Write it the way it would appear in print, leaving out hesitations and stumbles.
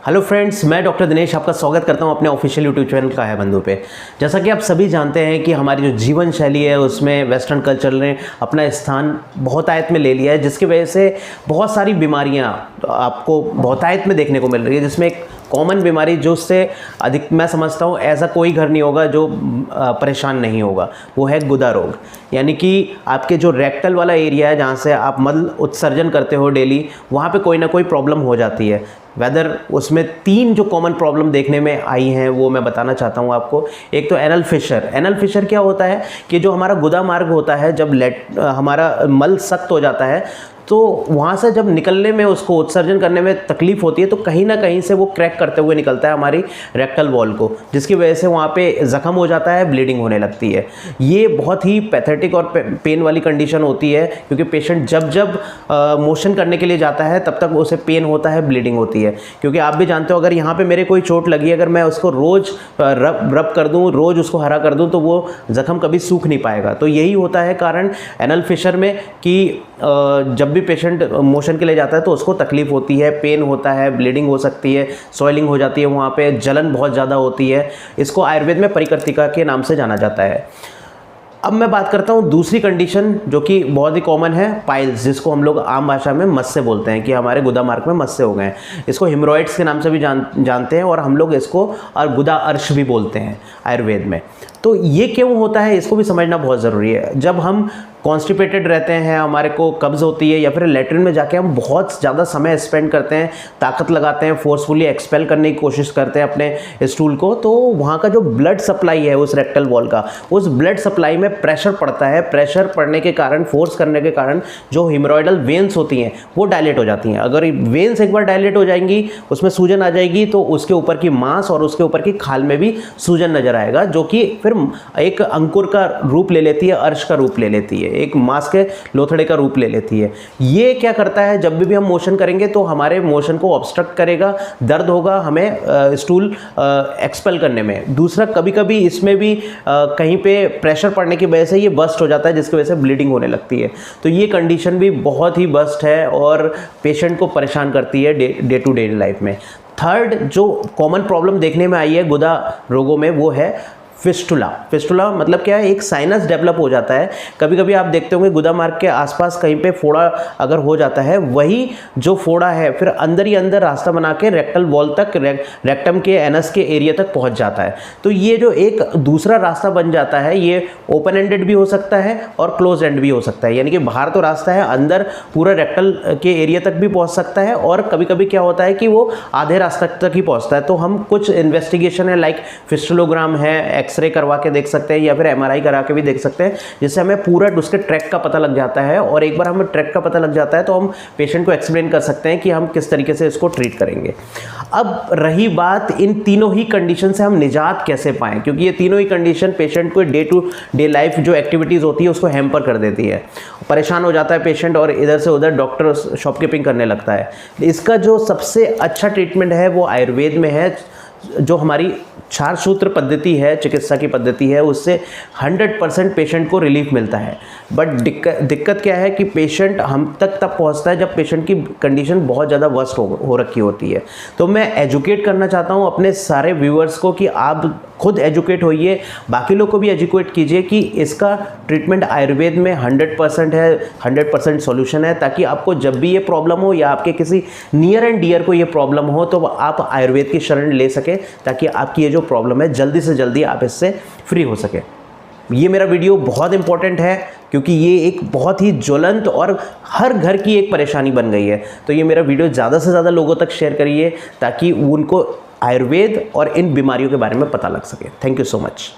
Hello friends, मैं doctor Dinesh आपका स्वागत करता हूं अपने ऑफिशियल यूट्यूब चैनल का है बंधु पे। जैसा कि आप सभी जानते हैं कि हमारी जो जीवन शैली है उसमें वेस्टर्न कल्चर ने अपना स्थान बहुतायत में ले लिया है, जिसकी वजह से बहुत सारी बीमारियां आपको बहुतायत में देखने को मिल रही है, जिसमें एक कॉमन बीमारी जो उससे अधिक मैं समझता हूँ ऐसा कोई घर नहीं होगा जो परेशान नहीं होगा, वो है गुदा रोग। यानी कि आपके जो रेक्टल वाला एरिया है जहाँ से आप मल उत्सर्जन करते हो डेली, वहाँ पे कोई ना कोई प्रॉब्लम हो जाती है। वेदर उसमें 3 जो कॉमन प्रॉब्लम देखने में आई हैं वो मैं बताना चाहता हूँ आपको। एक तो एनल फिशर। एनल फिशर क्या होता है कि जो हमारा गुदा मार्ग होता है, जब हमारा मल सख्त हो जाता है तो वहाँ से जब निकलने में उसको उत्सर्जन करने में तकलीफ होती है, तो कहीं ना कहीं से वो क्रैक करते हुए निकलता है हमारी रेक्टल वॉल को, जिसकी वजह से वहाँ पे ज़ख्म हो जाता है, ब्लीडिंग होने लगती है। ये बहुत ही पैथेटिक और पेन वाली कंडीशन होती है, क्योंकि पेशेंट जब मोशन करने के लिए जाता है तब तक उसे पेन होता है, ब्लीडिंग होती है। क्योंकि आप भी जानते हो, अगर यहाँ पर मेरे कोई चोट लगी, अगर मैं उसको रोज़ रब कर दूँ, रोज़ उसको हरा कर दूँ, तो वो ज़ख्म कभी सूख नहीं पाएगा। तो यही होता है कारण एनल फिशर में कि जब भी पेशेंट मोशन के लिए जाता है तो उसको तकलीफ होती है, पेन होता है, ब्लीडिंग हो सकती है, सॉइलिंग हो जाती है, वहाँ पे जलन बहुत ज़्यादा होती है। इसको आयुर्वेद में परिकर्तिका के नाम से जाना जाता है। अब मैं बात करता हूँ दूसरी कंडीशन जो कि बहुत ही कॉमन है, पाइल्स, जिसको हम लोग आम भाषा में मस्से बोलते हैं कि हमारे गुदा मार्ग में मस्से हो गए हैं। इसको हिमोरॉइड्स के नाम से भी जानते हैं, और हम लोग इसको और गुदा अर्श भी बोलते हैं आयुर्वेद में। तो ये क्यों होता है इसको भी समझना बहुत ज़रूरी है। जब हम कॉन्स्टिपेटेड रहते हैं, हमारे को कब्ज़ होती है, या फिर लेटरिन में जाके हम बहुत ज़्यादा समय स्पेंड करते हैं, ताकत लगाते हैं, फोर्सफुली एक्सपेल करने की कोशिश करते हैं अपने स्टूल को, तो वहाँ का जो ब्लड सप्लाई है उस रेक्टल वॉल का, उस ब्लड सप्लाई में प्रेशर पड़ता है। प्रेशर पड़ने के कारण, फोर्स करने के कारण जो हिमोरॉइडल वेन्स होती हैं वो डायलेट हो जाती हैं। अगर वेन्स एक बार डायलेट हो जाएंगी, उसमें सूजन आ जाएगी, तो उसके ऊपर की मांस और उसके ऊपर की खाल में भी सूजन नजर आएगा, जो कि फिर एक अंकुर का रूप ले लेती है, अर्श का रूप ले लेती है, एक मांस के लोथड़े का रूप ले लेती है। ये क्या करता है, जब भी हम मोशन करेंगे तो हमारे मोशन को ऑब्स्ट्रक्ट करेगा, दर्द होगा हमें स्टूल एक्सपेल करने में। दूसरा, कभी कभी इसमें भी कहीं पे प्रेशर पड़ने की वजह से ये बस्ट हो जाता है, जिसकी वजह से ब्लीडिंग होने लगती है। तो ये कंडीशन भी बहुत ही बस्ट है और पेशेंट को परेशान करती है डे टू डे लाइफ में। थर्ड जो कॉमन प्रॉब्लम देखने में आई है गुदा रोगों में, वो है फिस्टुला। फिस्टुला मतलब क्या है, एक साइनस डेवलप हो जाता है। कभी कभी आप देखते होंगे गुदा मार्ग के आसपास कहीं पे फोड़ा अगर हो जाता है, वही जो फोड़ा है फिर अंदर ही अंदर रास्ता बना के रेक्टल वॉल तक, रेक्टम के एनस के एरिया तक पहुंच जाता है। तो ये जो एक दूसरा रास्ता बन जाता है, ये ओपन एंडेड भी हो सकता है और क्लोज एंड भी हो सकता है। यानी कि बाहर तो रास्ता है, अंदर पूरा रेक्टल के एरिया तक भी पहुँच सकता है, और कभी कभी क्या होता है कि वो आधे रास्ते तक ही पहुँचता है। तो हम कुछ इन्वेस्टिगेशन है, लाइक फिस्टुलोग्राम है, एक्सरे करवा के देख सकते हैं, या फिर एमआरआई करा के भी देख सकते हैं, जिससे हमें पूरा उसके ट्रैक का पता लग जाता है। और एक बार हमें ट्रैक का पता लग जाता है तो हम पेशेंट को एक्सप्लेन कर सकते हैं कि हम किस तरीके से इसको ट्रीट करेंगे। अब रही बात इन तीनों ही कंडीशन से हम निजात कैसे पाएं, क्योंकि ये तीनों ही कंडीशन पेशेंट को डे टू डे लाइफ जो एक्टिविटीज़ होती है उसको हैम्पर कर देती है। परेशान हो जाता है पेशेंट और इधर से उधर डॉक्टर शॉपकीपिंग करने लगता है। इसका जो सबसे अच्छा ट्रीटमेंट है वो आयुर्वेद में है। जो हमारी 4 सूत्र पद्धति है, चिकित्सा की पद्धति है, उससे 100% पेशेंट को रिलीफ मिलता है। बट दिक्कत क्या है कि पेशेंट हम तक तब पहुंचता है जब पेशेंट की कंडीशन बहुत ज़्यादा वर्स्ट हो रखी होती है। तो मैं एजुकेट करना चाहता हूं अपने सारे व्यूअर्स को कि आप खुद एजुकेट होइए, बाकी लोग को भी एजुकेट कीजिए कि इसका ट्रीटमेंट आयुर्वेद में 100% है, 100% सॉल्यूशन है, ताकि आपको जब भी ये प्रॉब्लम हो या आपके किसी नियर एंड डियर को ये प्रॉब्लम हो तो आप आयुर्वेद की शरण ले सके, ताकि आपकी ये जो प्रॉब्लम है जल्दी से जल्दी आप इससे फ्री हो सके। ये मेरा वीडियो बहुत इंपॉर्टेंट है, क्योंकि ये एक बहुत ही ज्वलंत और हर घर की एक परेशानी बन गई है। तो ये मेरा वीडियो ज़्यादा से ज़्यादा लोगों तक शेयर करिए, ताकि उनको आयुर्वेद और इन बीमारियों के बारे में पता लग सके। Thank you so much.